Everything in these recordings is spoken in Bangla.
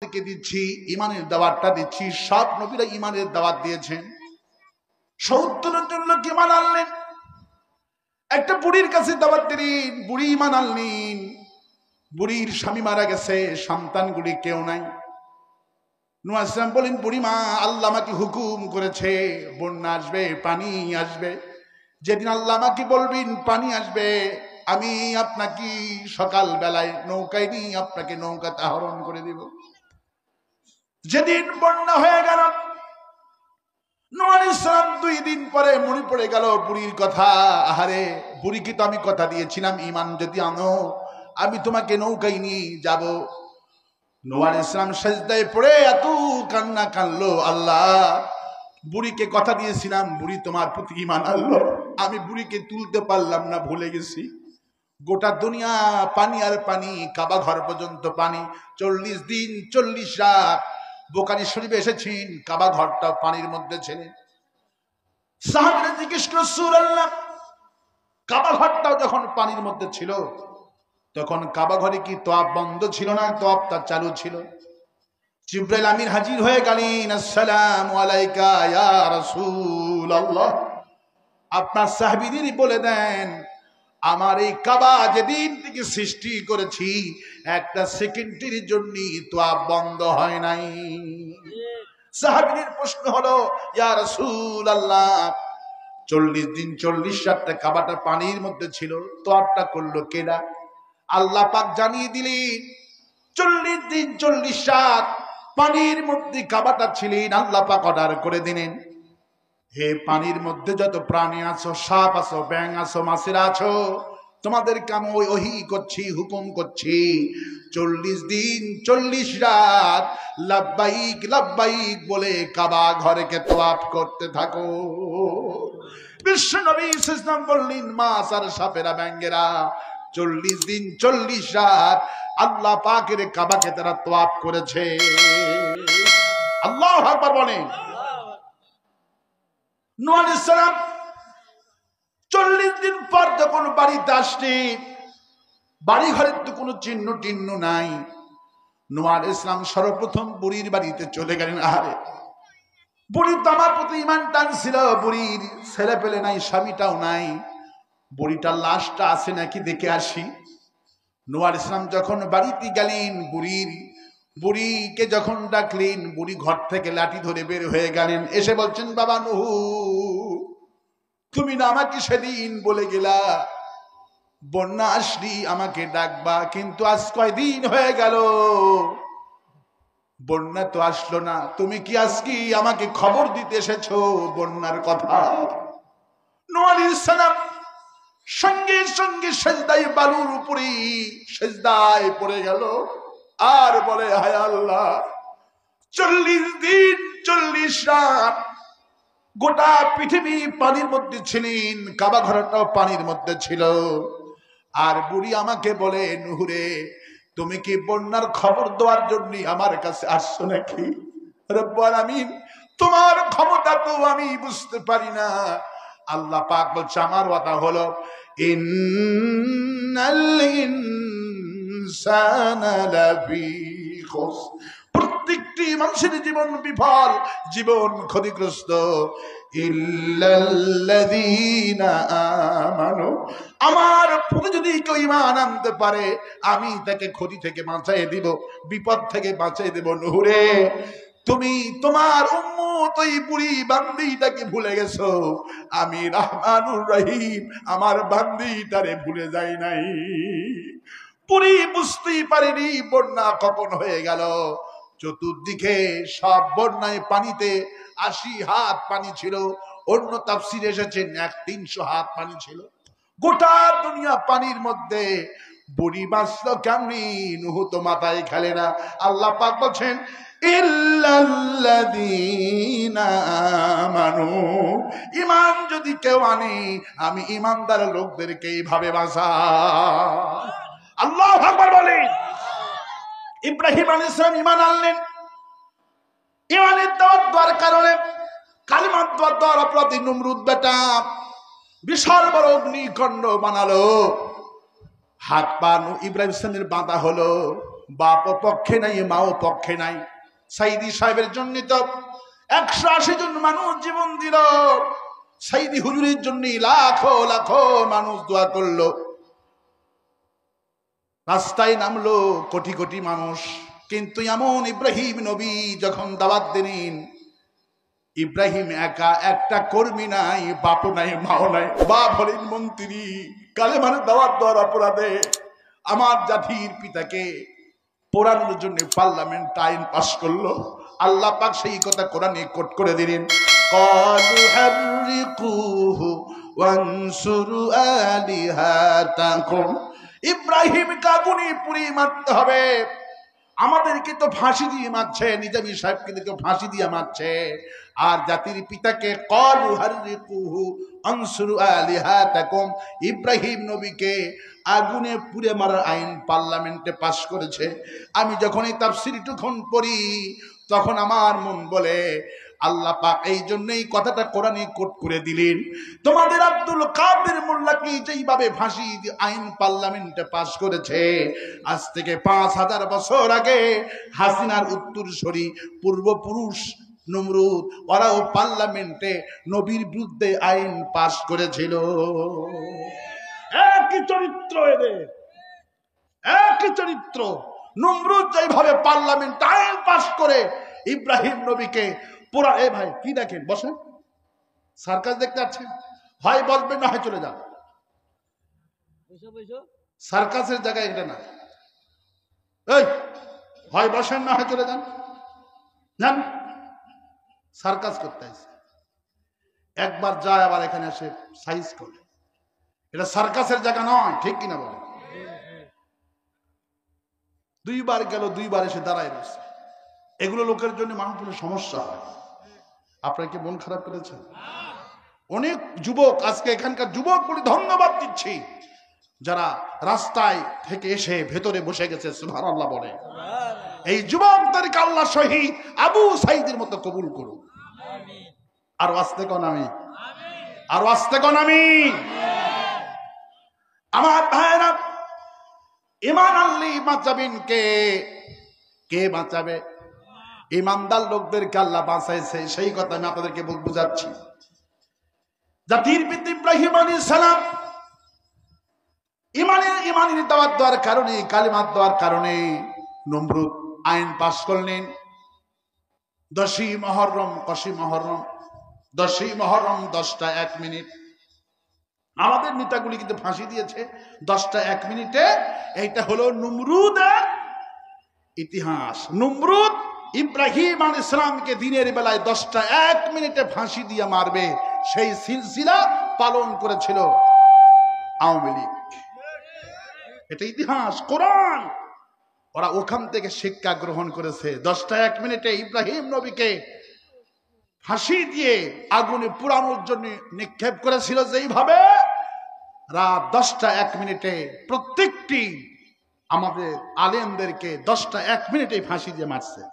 থেকে দিচ্ছি, ইমানের দাওয়াতটা দিচ্ছি। সব নবীরা ইমানের দাওয়াত দিয়েছেন। 70 জন লোক ইমান আনলেন। একটা বুড়ির কাছে দাওয়াত দিলেন, বুড়ি ইমান আনলেন। বুড়ির স্বামী মারা গেছে, সন্তানগুলি কেউ নাই। নূহ আলাইহিস সালাম বলেন, বুড়িমা, আল্লাহ আমাকে হুকুম করেছে বন্যা আসবে, পানি আসবে। যেদিন আল্লাহ আমাকে বলবেন পানি আসবে, আমি আপনাকে সকাল বেলায় নৌকায় নিয়ে আপনাকে নৌকাতে আরোহণ করে দিব। যেদিন বন্যা হয়ে গেল, নূহ আলাইহিস সালাম 2 দিন পরে মনে পড়ে গেল বুড়ির কথা। আহারে, বুড়িকে তো আমি কথা দিয়েছিলাম, ইমান যদি আনো আমি তোমাকে নৌকায় নিয়ে যাব। নূহ আলাইহিস সালাম সিজদায় পড়ে এত কান্না কানলো, আল্লাহ, বুড়িকে কথা দিয়েছিলাম, বুড়ি তোমার প্রতি ঈমান আনলো, আমি বুড়িকে তুলতে পারলাম না, ভুলে গেছি। গোটা দুনিয়া পানি আর পানি, কাবা ঘর পর্যন্ত পানি। 40 দিন 40 রাত বুখারী শরীফে এসেছেন, কাবা ঘরটা পানির মধ্যে ছিল। সাহাবীরা জিজ্ঞেস করল, রাসূলুল্লাহ, কাবা ঘরটাও যখন পানির মধ্যে ছিল, তখন কাবা ঘরে কি তওয়াফ বন্ধ ছিল না, তওয়াফটা চালু ছিল? জিবরাইল আমিন হাজির হয়ে গেলেন, আসসালামু আলাইকা ইয়া রাসূলুল্লাহ, আপনার সাহাবীদের বলে দেন, আমার এই কাবা যেদিন থেকে সৃষ্টি করেছি, একটা সেকেন্ডের জন্য তওয়াফ বন্ধ হয় নাই। সাহাবীদের প্রশ্ন হলো, ইয়া রাসূলুল্লাহ, 40 দিন 40 রাত কাবাটা পানির মধ্যে ছিল, তওয়াফটা করলো কেডা? আল্লাহ পাক জানিয়ে দিলেন, 40 দিন 40 রাত পানির মধ্যে কাবাটা ছিলেন। আল্লাহ পাক অর্ডার করে দিলেন, হে পানির মধ্যে যত প্রাণী আছো, সাপ আছো, ব্যাঙ আছো, মাছেরা আছো, তোমাদেরকে আমি ওহী করছি, হুকুম করছি, 40 দিন 40 রাত লাব্বাইক লাব্বাইক বলে কাবা ঘরকে তওয়াফ করতে থাকো। বিশ্ব নবী সাল্লাল্লাহু বললেন, মাছ আর সাপেরা ব্যাঙেরা 40 দিন 40 রাত আল্লাহ পাকের কাবাকে তারা তওয়াফ করেছে। আল্লাহু আকবার বলেন। নূহ আলাইহিস সালাম 40 দিন পর যখন বাড়িতে আসলেন, বাড়ি ঘরের তো কোনো চিহ্ন টিহ্ন নাই। নূহ আলাইহিস সালাম সর্বপ্রথম বুড়ির বাড়িতে চলে গেলেন। আহারে, বুড়ির তো আমার প্রতি ঈমান টানছিল, বুড়ির ছেলে পেলে নাই, স্বামীটাও নাই, বুড়িটার লাশটা আছে নাকি দেখে আসি। নূহ আলাইহিস সালাম যখন বাড়িতে গেলেন, বুড়িকে যখন ডাকলেন, বুড়ি ঘর থেকে লাঠি ধরে বের হয়ে গেলেন। এসে বলছেন, বাবা নূহ, তুমি না আমাকে সেদিন বলে গেলা বন্যা আসলি আমাকে ডাকবা, কিন্তু আজ কয়দিন হয়ে গেল বন্যা তো আসলো না, তুমি কি আজকে আমাকে খবর দিতে এসেছো বন্যার কথা? নূহ আলাইহিস সালাম সঙ্গে সঙ্গে সেজদায়, বালুর উপরে সেজদায় পড়ে গেল আর বলে, হায় আল্লাহ, 40 দিন 40 রাত গোটা পৃথিবী পানির মধ্যে ছিলেন, কাবা ঘরটাও পানির মধ্যে ছিল। আর বুড়ি আমাকে বলে, নূহ রে, তুমি কি বন্যার খবর দেওয়ার জন্য আমার কাছে আসছো নাকি? রব্বুল আলামিন, তোমার ক্ষমতা তো আমি বুঝতে পারি না। আল্লাহ পাক বলছে, আমার কথা হলো, ইন্নাল ইনসানা লাফি খুসর, প্রত্যেকটি মানুষের জীবন বিফল, জীবন ক্ষতিগ্রস্ত, ইল্লাল্লাযীনা আমানু, আমার প্রতি যদি কেউ ঈমান আনতে পারে আমি তাকে ক্ষতি থেকে বাঁচাই দিব, বিপদ থেকে বাঁচাই দেব। নূহ রে, তুমি তোমার উম্মত ওই বুড়ি বান্দিটাকে ভুলে গেছো, আমি রহমানুর রহিম আমার বান্দিটারে ভুলে যাই নাই। বুড়ি বুঝতেই পারেনি বন্যা কখন হয়ে গেল। চতুর্দিকে সব বন্যায় পানিতে 80 হাত পানি ছিল, অন্য তাফসিরে এসেছেন 300 হাত পানি ছিল। গোটা দুনিয়া পানির মধ্যে, বুড়ি বাঁচলো কেমনি? নূহ তো মাথায় খেলে না। আল্লাহ পাক বলছেন, ইল্লাল্লাযীনা আমানু, ঈমান যদি কেউ আনে আমি ঈমানদার লোকদেরকে এইভাবে বাঁচাই। আল্লাহু আকবার বলেন। ইব্রাহিম আলাইহিস সালাম ঈমান আনলেন, ঈমানের দাওয়াত দেওয়ার কারণে, কালিমার দাওয়াত দেওয়ার অপরাধী নমরুদ বেটা বিশাল বড় অগ্নিকাণ্ড বানালো, হাত পা ইব্রাহিম ইসলামের বাঁধা হলো, বাপও পক্ষে নাই, মাও পক্ষে নাই। সাইদি সাহেবের জন্য তো 180 জন মানুষ জীবন দিল, সাইদি হুজুরের জন্য লাখো লাখো মানুষ দোয়া করলো, রাস্তায় নামলো কোটি কোটি মানুষ। কিন্তু এমন ইব্রাহিম নবী যখন দাওয়াত দিলেন, ইব্রাহিম একা, একটা কর্মী নাই, বাপও নাই, মাও নাই। বাপ হলেন মন্ত্রী, কালেমার দাওয়াত দেওয়ার অপরাধে আমার জাতির পিতাকে পোড়ানোর জন্য পার্লামেন্ট আইন পাস করলো। আল্লাহ পাক সেই কথা কোরআনে কোট করে দিলেন, ক্বালু হাররিকুহু ওয়ানসুরু আলিহাতাকুম। ইব্রাহিম কাগুনি পুরি মারতে হবে, আমাদেরকে তো ফাঁসি দিয়ে মারছে, নিজামী সাহেবকে তো ফাঁসি দিয়ে মারছে। আর জাতির পিতাকে ক্বালু হাররিকুহু আনসুরু আলিহাতাকুম, ইব্রাহিম নবীকে আগুনে পুড়ে মারার আইন পার্লামেন্টে পাস করেছে। আমি যখন এই তাফসীরটুকুন পড়ি তখন আমার মন বলে, আল্লাহ পাক এই জন্যই কথাটা কোরআনে কোট করে দিলেন, তোমাদের আব্দুল কাদের মোল্লাকে যেইভাবে ফাঁসি আইন পার্লামেন্টে পাস করেছে, আজ থেকে 5000 বছর আগে হাসিনার উত্তরসূরি পূর্বপুরুষ নমরুদ, ওরাও পার্লামেন্টে নবীর বিরুদ্ধে আইন পাস করেছিল। একই চরিত্র এদের, একই চরিত্র। নমরুদ যেভাবে পার্লামেন্ট আইন পাস করে ইব্রাহিম নবীকে পুরা, এ ভাই কি দেখেন, বসেন, সার্কাস দেখতে যাচ্ছেন, হয় বসবেন না হয় চলে যান, সার্কাসের জায়গায় এটা না। এই হয় বসেন না হয় চলে যান, যান, সার্কাস করতে আসে। একবার যায় আবার এখানে এসে সাইজ করে, এটা সার্কাসের জায়গা নয়, ঠিক কিনা বলে? 2 বার গেল, 2 বার এসে দাঁড়ায় রয়েছে। এগুলো লোকের জন্য মাহফিলের সমস্যা হয়। আপনার কি মন খারাপ করেছেন? অনেক যুবক, আজকে এখানকার যুবক বলে ধন্যবাদ দিচ্ছি, যারা রাস্তায় থেকে এসে ভেতরে বসে গেছে, সুবহানাল্লাহ বলে। এই যুবকদেরকে আল্লাহ শহীদ আবু সাঈদের মতো কবুল করুন। আর আস্তে কোন আমি, আর আস্তে কোন আমি। আমার ভাইরা, ঈমান আনলে বাঁচাবেন কে? কে বাঁচাবে? ইমানদার লোকদেরকে আল্লাহ বাঁচাইছে, সেই কথা আমি আপনাদেরকে বুঝাচ্ছি। জাতির পিতা ইব্রাহিম আলাইহিস সালাম ইমানের দাওয়াত দেওয়ার কারণে, কালিমাত দেওয়ার কারণে নমরুদ আইন পাস করলেন। 10ই মুহররম, 10ই মুহররম 10টা 1 মিনিট। আমাদের নেতাগুলি কিন্তু ফাঁসি দিয়েছে 10টা 1 মিনিটে। এইটা হলো নমরুদের ইতিহাস। নমরুদ ইব্রাহিম আলাইহিস সালামকে দিনের বেলায় 10টা 1 মিনিটে ফাঁসি দিয়ে মারবে, সেই সিলসিলা পালন করেছিল আওয়ামী লীগ। এটা ইতিহাস, কোরআন। ওরা ওখান থেকে শিক্ষা গ্রহণ করেছে। 10টা 1 মিনিটে ইব্রাহিম নবীকে ফাঁসি দিয়ে আগুনে পোড়ানোর জন্য নিক্ষেপ করেছিল, যেইভাবে রাত 10টা 1 মিনিটে প্রত্যেকটি আমাদের আলেমদেরকে 10টা 1 মিনিটেই ফাঁসি দিয়ে মারছে।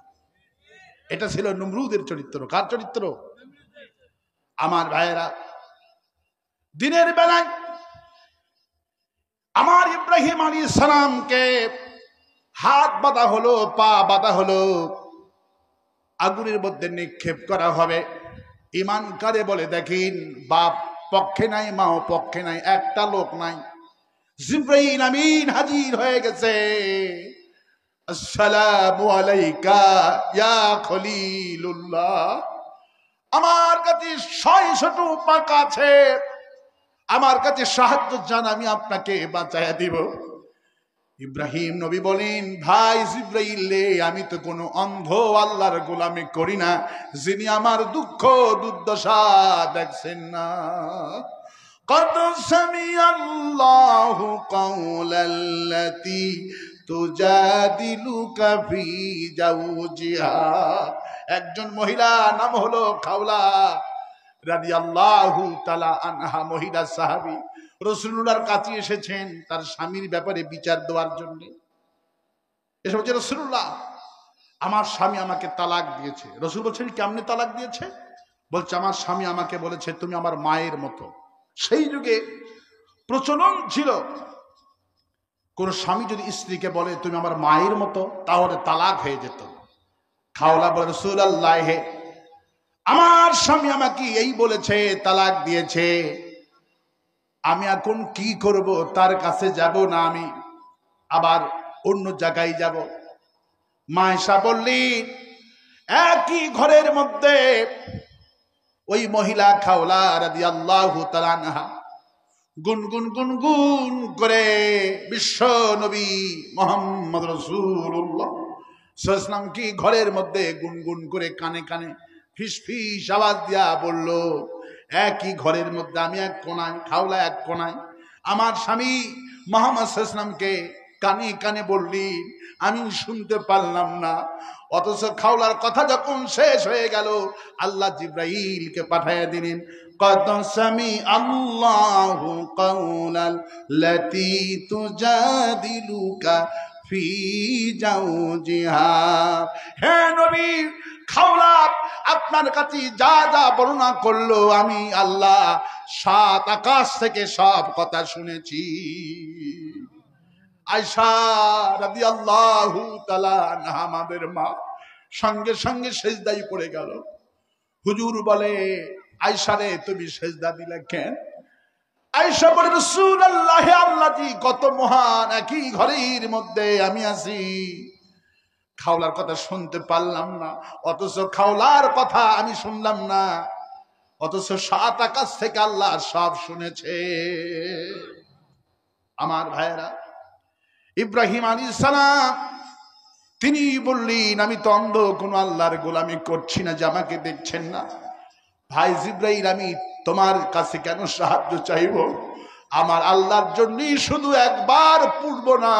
এটা ছিল নমরুদের চরিত্র। কার চরিত্র? আমার ভাইয়েরা, দিনের বেলায় আমার ইব্রাহিম আলাইহিস সালামকে হাত বাঁধা হলো, পা বাঁধা হলো, আগুনের মধ্যে নিক্ষেপ করা হবে। ঈমান কারে বলে দেখেন? বাপ পক্ষে নাই, মাও পক্ষে নাই, একটা লোক নাই। জিবরাইল আমিন হাজির হয়ে গেছে। আসসালামু আলাইকা ইয়া খলিলুল্লাহ, আমার কাছে 600 পাকা আছে, আমার কাছে সাহায্য চান, আমি আপনাকে বাঁচাইয়া দিব। ইব্রাহিম নবী বলেন, ভাই জিবরাইল, আমি তো কোনো অন্ধ আল্লাহর গোলামি করি না, যিনি আমার দুঃখ দুর্দশা দেখছেন না। قد سمع الله قول التي تجادلك في زوجها। একজন মহিলা, নাম হলো খাওলা রাদিয়াল্লাহু তাআলা আনহা, মহিলা সাহাবী, রাসূলুল্লাহর কাছে এসেছেন তার স্বামীর ব্যাপারে বিচার দেওয়ার জন্য। এসে বলছে, রাসূলুল্লাহ, আমার স্বামী আমাকে তালাক দিয়েছে। রাসূল বলছেন, কেমনে তালাক দিয়েছে? বলছে, আমার স্বামী আমাকে বলেছে তুমি আমার মায়ের মতো। সেই যুগে প্রচলন ছিল কোন স্বামী যদি স্ত্রীকে বলে তুমি আমার মায়ের মতো, তাহলে তালাক হয়ে যেত। খাওলা বলে রাসূলুল্লাহ, হে আমার স্বামী আমাকে এই বলেছে, তালাক দিয়েছে, আমি এখন কি করব? তার কাছে যাব না, আমি আবার অন্য জায়গায় যাব? মা আয়েশা বললি, একই ঘরের মধ্যে ওই মহিলা খাওলা রাদিয়াল্লাহু তাআলা আনহা গুনগুন গুনগুন করে বিশ্ব নবী মুহাম্মদ রাসূলুল্লাহ সাল্লাল্লাহু আলাইহি ওয়াসাল্লাম কি ঘরের মধ্যে গুনগুন করে কানে কানে ফিস ফিস আওয়াজ দিয়া বলল, একই ঘরের মধ্যে আমি এক কোনায়, খাওলা এক কোনায়, আমার স্বামী মুহাম্মদ সাল্লাল্লাহু আলাইহি ওয়াসাল্লামকে কানে কানে বললি, আমি শুনতে পারলাম না। অথচ খাওলার কথা যখন শেষ হয়ে গেল, আল্লাহ জিব্রাইলকে পাঠিয়ে দিলেন, قد سمع الله قول التي تجادلك في زوجها। হে নবী, খাওলা আপনার কাছে যা যা বর্ণনা করলো, আমি আল্লাহ 7 আকাশ থেকে সব কথা শুনেছি। আয়েশা রাদিয়াল্লাহু তাআলা আনহা আমাদের মা সঙ্গে সঙ্গে সেজদায় পড়ে গেল। হুজুর বলে, আয়েশা রে তুমি সেজদা দিলে কেন? আয়েশা বলে, রাসূলুল্লাহ, আল্লাহ জি কত মহান, একই ঘরের মধ্যে আমি আছি, খাওলার কথা শুনতে পারলাম না, অথচ খাওলার কথা আমি শুনলাম না, অথচ 7 আকাশ থেকে আল্লাহ সব শুনেছে। আমার ভাইয়েরা, ইব্রাহিম আলাইহিস সালাম তিনি বললেন, আমি তো অন্ধ, কোন আল্লাহর গোলামি করছি না যে আমাকে দেখছেন না। ভাই জিব্রাইল, আমি তোমার কাছে কেন সাহায্য চাইব? আমার আল্লাহর জন্য শুধু একবার পূর্ব না,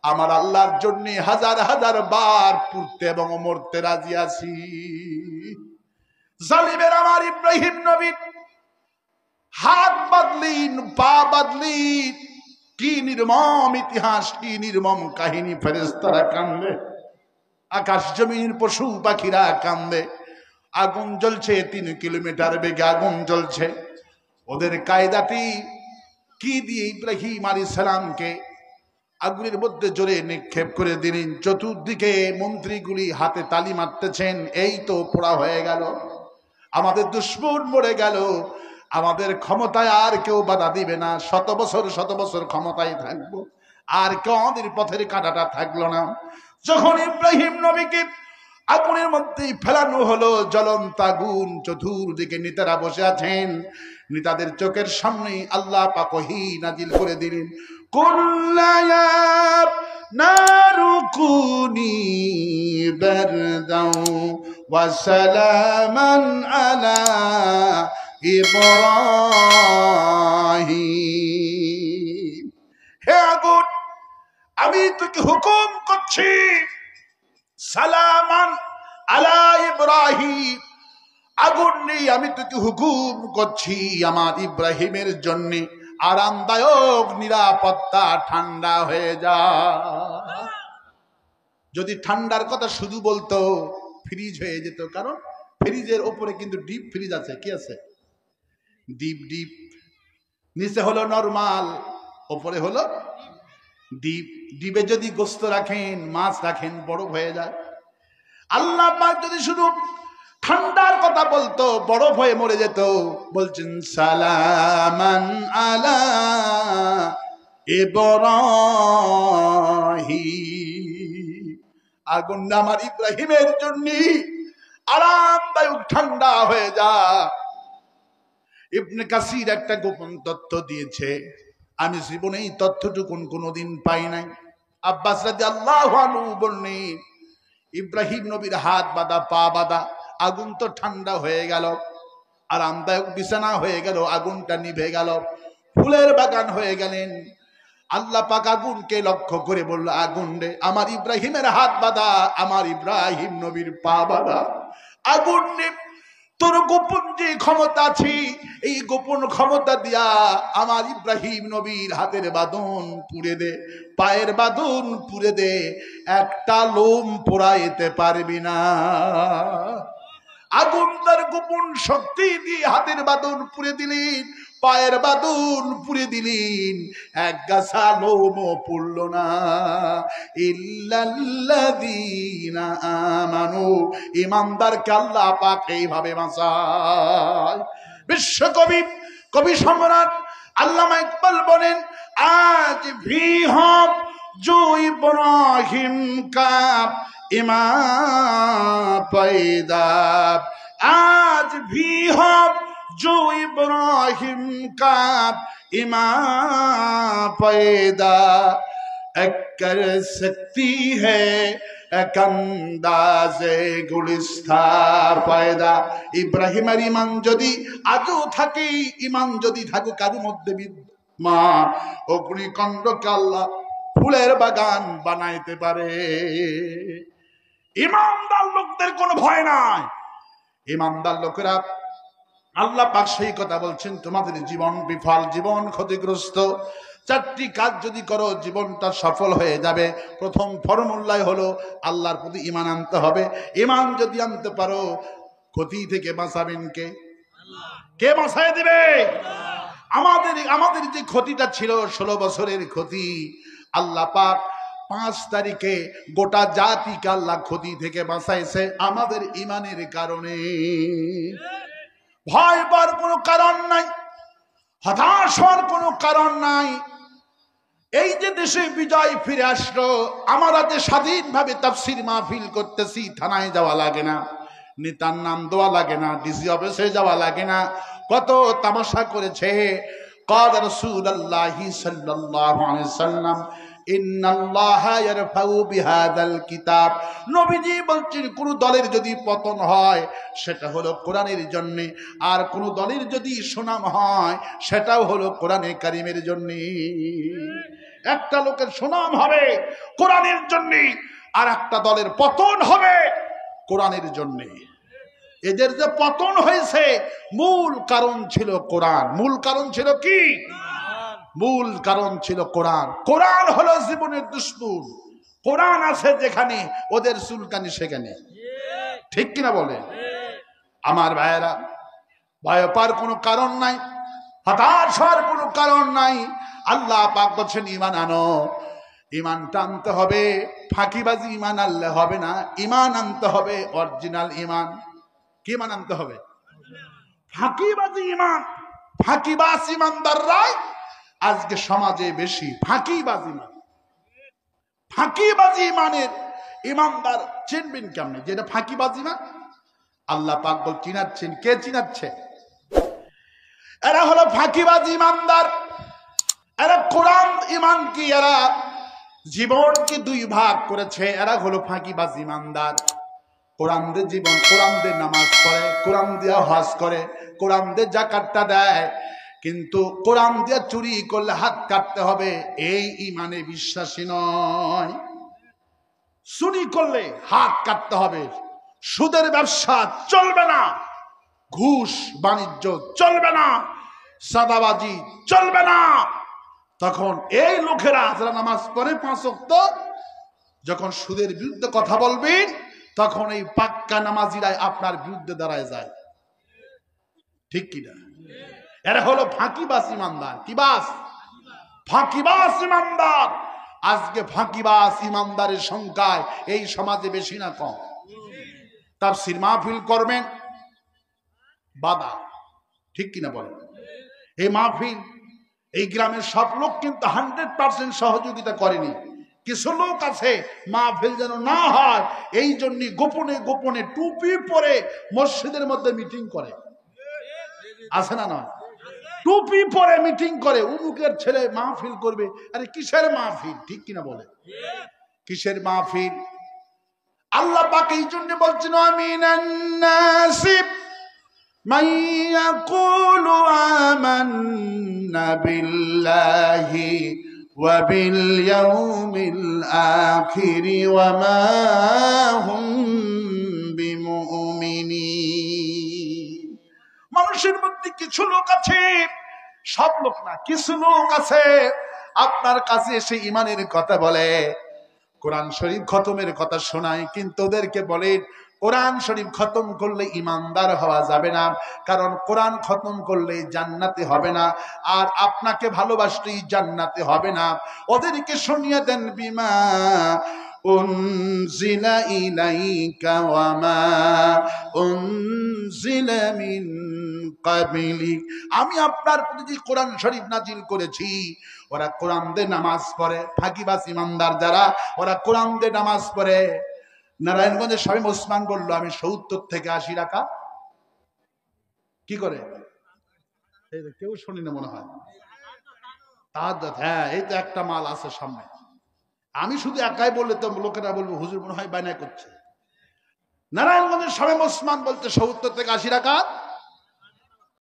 আমার আল্লাহর জন্য হাজার হাজার বার পড়তে এবং মরতে রাজি আছি। জালিমের আমার ইব্রাহিম নবী হাত বাদলিন, পা বাদলিন, কি নির্মম ইতিহাস, কি নির্মম কাহিনী। ফেরেশতারা কান্দে, আকাশ জমিনের পশু পাখিরা কান্দে। আগুন জ্বলছে, 3 কিলোমিটার বেগে আগুন জ্বলছে। ওদের কায়দাটি কি দিয়ে ইব্রাহিম আলাইহিস সালামকে আগুনের মধ্যে জোরে নিক্ষেপ করে দিলেন। চতুর্দিকে মন্ত্রীগুলি হাতে তালি মারতেছেন, এই তো পোড়া হয়ে গেল, আমাদের দুশমন মরে গেল, আমাদের ক্ষমতায় আর কেউ বাধা দিবে না, 100 বছর ক্ষমতায় থাকবো, আর কেউ আমাদের পথের কাঁটাটা থাকলো না। যখন ইব্রাহিম নবীকে আগুনের মধ্যে ফেলানো হলো, জ্বলন্ত আগুন, চতুর্দিকে নেতারা বসে আছেন, নেতাদের চোখের সামনে আল্লাহ পাক ওহী নাজিল করে দিলেন, কুল্লা ইয়া নারু কুনি বারদাও ওয়া সালামান আলা ইব্রাহিম। হে আগুন, আমি তোকে হুকুম করছি, সালামান আলা ইব্রাহিম, আগুন নেই, আমি তোকে হুকুম করছি আমার ইব্রাহিমের জন্য আরামদায়ক নিরাপত্তা, ঠান্ডা হয়ে যা। যদি ঠান্ডার কথা শুধু বলতো, ফ্রিজ হয়ে যেত, কারণ ফ্রিজের ওপরে কিন্তু ডিপ ফ্রিজ আছে। কি আছে? ডিপ ডিপ, নিচে হলো নরমাল, ওপরে হলো ডিপ। ডিপে যদি গোস্ত রাখেন, মাছ রাখেন, বরফ হয়ে যায়। আল্লাহ পাক যদি শুধু ঠান্ডার কথা বলতো, বরফ হয়ে মরে যেত। বলছেন সালামান আলা ইব্রাহিম, আগুন আমার ইব্রাহিমের জন্য আরামদায়ক, ঠান্ডা হয়ে যা। ইবনে কাসির একটা গোপন তথ্য দিয়েছে, আমি জীবনে এই তথ্যটুকুন কোনোদিন পাই নাই। আব্বাস রাদিয়াল্লাহু আনহু বললেন, ইব্রাহিম নবীর হাত বাঁধা, পা বাঁধা, আগুন তো ঠান্ডা হয়ে গেল, আরামদায়ক বিছানা হয়ে গেল, আগুনটা নিভে গেল, ফুলের বাগান হয়ে গেলেন। আল্লাহ পাক আগুনকে লক্ষ্য করে বলল, আগুন রে, আমার ইব্রাহিমের হাত বাঁধা, আমার ইব্রাহিম নবীর পা বাঁধা, আগুন রে, তোর গোপন যে ক্ষমতা আছে, এই গোপন ক্ষমতা দিয়া আমার ইব্রাহিম নবীর হাতের বাঁধন পুড়ে দে, পায়ের বাঁধন পুড়ে দে, একটা লোম পোড়াইতে পারবি না। আগুন তার গোপন শক্তি দিয়ে হাতের বাঁধন পুড়ে দিলেন, পায়ের বাঁধন পুড়ে দিলেন, এক গাছা লোম পুড়ল না। ইল্লাল্লাযীনা আমানু, ঈমানদারকে আল্লাহ পাক এইভাবে বাঁচায়। বিশ্বকবি, কবি সম্রাট আল্লামা ইকবাল বলেন, আজ ভি হম जो इब्राहिम का इमाम पैदा, आज भी हम जो इब्राहिम का इमाम पैदा, कर सकती है एक अंदाज़े गुलिस्ता पैदा। ইব্রাহিমের ঈমান যদি আজও থাকে, ঈমান যদি থাকে কারো মধ্যে মা অগ্নিকাণ্ডকে আল্লাহ ফুলের বাগান বানাইতে পারে। ইমানদার লোকদের কোনো ভয় নাই। ইমানদার লোকেরা, আল্লাহ পাক সেই কথা বলছেন, তোমাদের জীবন বিফল, জীবন ক্ষতিগ্রস্ত। চারটি কাজ যদি করো জীবনটা সফল হয়ে যাবে। প্রথম ফর্মুলাই হলো আল্লাহর প্রতি ঈমান আনতে হবে। ঈমান যদি আনতে পারো, ক্ষতি থেকে বাঁচাবেন কে? কে বাঁচায় দিবে? আমাদের যে ক্ষতিটা ছিল 16 বছরের ক্ষতি, আল্লাহ পাক 5 তারিখে গোটা জাতিকে আল্লাহ ক্ষতি থেকে বাঁচাইছে আমাদের ঈমানের কারণে। ভয় পাওয়ার কোনো কারণ নাই, হতাশ হওয়ার কোনো কারণ নাই। এই যে দেশে বিজয় ফিরে আসলো, আমরা যে স্বাধীনভাবে তাফসীর মাহফিল করতেছি, থানায় যাওয়া লাগে না, নেতার নাম দেওয়া লাগে না, ডিসি অফিসে যাওয়া লাগে না। কত তামাশা করেছে। قال رسول الله صلى الله عليه وسلم ان الله يرفع بهذا الكتاب, নবীজি বলছেন কোন দলের যদি পতন হয় সেটা হলো কোরআনের জন্য, আর কোন দলের যদি সুনাম হয় সেটাও হলো কোরআনে কারীমের জন্য। একটা লোকের সুনাম হবে কোরআনের জন্য, আর একটা দলের পতন হবে কোরআনের জন্য। এদের যে পতন হয়েছে মূল কারণ ছিল কোরআন। মূল কারণ ছিল কি? মূল কারণ ছিল কোরআন। কোরআন হলো জীবনের দুশ্মন। কোরআন আছে যেখানে ওদের চুলকানি সেখানে। ঠিক কিনা বলে? আমার ভাইয়েরা, ভয় পাওয়ার কোনো কারণ নাই, হতাশ হওয়ার কোনো কারণ নাই। আল্লাহ পাক বলছেন ঈমান আনো। ঈমানটা আনতে হবে, ফাঁকিবাজি ঈমান আনলে হবে না। ঈমান আনতে হবে অরিজিনাল ঈমান। কি ঈমান আনতে হবে? ফাঁকিবাজি ঈমান। ফাঁকিবাজ ঈমানদাররাই আজকে সমাজে বেশি। ফাঁকিবাজি ঈমান, ফাঁকিবাজি ঈমানের ঈমানদার চিনবেন কেমনে যেটা ফাঁকিবাজি না? আল্লাহ পাক বল চিনাচ্ছেন। কে চিনাচ্ছে? এরা হলো ফাঁকিবাজি ঈমানদার। এরা কোরআন ঈমান কি, এরা জীবনকে 2 ভাগ করেছে। এরা হলো ফাঁকিবাজি ঈমানদার। কোরআন দিয়ে জীবন, কোরআন দিয়ে নামাজ পড়ে, কোরআন দিয়ে হজ করে, কোরআন দিয়ে যাকাতটা দেয়, কিন্তু কোরআন দিয়ে চুরি করলে হাত কাটতে হবে, এই ঈমানে বিশ্বাসী নয়। চুরি করলে হাত কাটতে হবে, সুদের ব্যবসা চলবে না, ঘুষ বাণিজ্য চলবে না, সাদাবাজি চলবে না। তখন এই লোকেরা যারা নামাজ পড়ে 5 ওয়াক্ত, যখন সুদের বিরুদ্ধে কথা বলবেন তখন এই পাক্কা নামাজিরাই আপনার বিরুদ্ধে দাঁড়ায় যায়। ঠিক কিনা? এরা হলো ফাঁকিবাজ ঈমানদার। কি বাস? ফাঁকিবাজ ঈমানদার। আজকে ফাঁকিবাজ ঈমানদারের সংখ্যায় এই সমাজে বেশি না কম? তাফসীর মাহফিল করবেন, বাধা। ঠিক কিনা বলেন? এই মাহফিল, এই গ্রামের সব লোক কিন্তু 100% সহযোগিতা করেনি। কিছু লোক আছে মাহফিল যেন না হয় এই জন্য গোপনে গোপনে টুপি পরে মসজিদের মধ্যে মিটিং করে। আছে না? নয়, টুপি পরে মিটিং করে, উমুকের ছেলে মাহফিল করবে। আরে কিসের মাহফিল? ঠিক কিনা বলে? কিসের মাহফিল? আল্লাহ পাক এই জন্য বলছেন, আমিনান নাসিব মান ইয়াকুলু আমান্না বিল্লাহি ওয়া বিল ইয়াউমিল আখির ওয়া মা হুম বিমুমিনিন। মানুষের মধ্যে কিছু লোক আছে, সব লোক না, কিছু লোক আছে আপনার কাছে এসে ঈমানের কথা বলে, কোরআন শরীফ খতমের কথা শোনায়, কিন্তু ওদেরকে বলেন কোরআন শরীফ খতম করলে ইমানদার হওয়া যাবে না, কারণ কোরআন খতম করলে জান্নাতে হবে না, আর আপনাকে ভালোবাসলেই জান্নাতে হবে না। ওদেরকে শুনিয়ে দেন বিমা উনজিলা ইলাইকা ওয়া মা উনজিলা মিন কাবলিক, আমি আপনার প্রতি যে কোরআন শরীফ নাজিল করেছি, ওরা কোরআন দিয়ে নামাজ পড়ে, ফাঁকিবাজ ইমানদার যারা ওরা কোরআন দিয়ে নামাজ পড়ে। নারায়ণগঞ্জের শামীম ওসমান বলল আমি 70 থেকে 80 টাকা কি করে, কেউ শুনি না মনে হয় তাহাজ্জুদ। হ্যাঁ, এই তো একটা মাল আছে সামনে, আমি শুধু একাই বললে তো লোকেরা বলবো হুজুর মনে হয় বায়না করছে। নারায়ণগঞ্জের শামীম ওসমান বলতে 70 থেকে 80 টাকা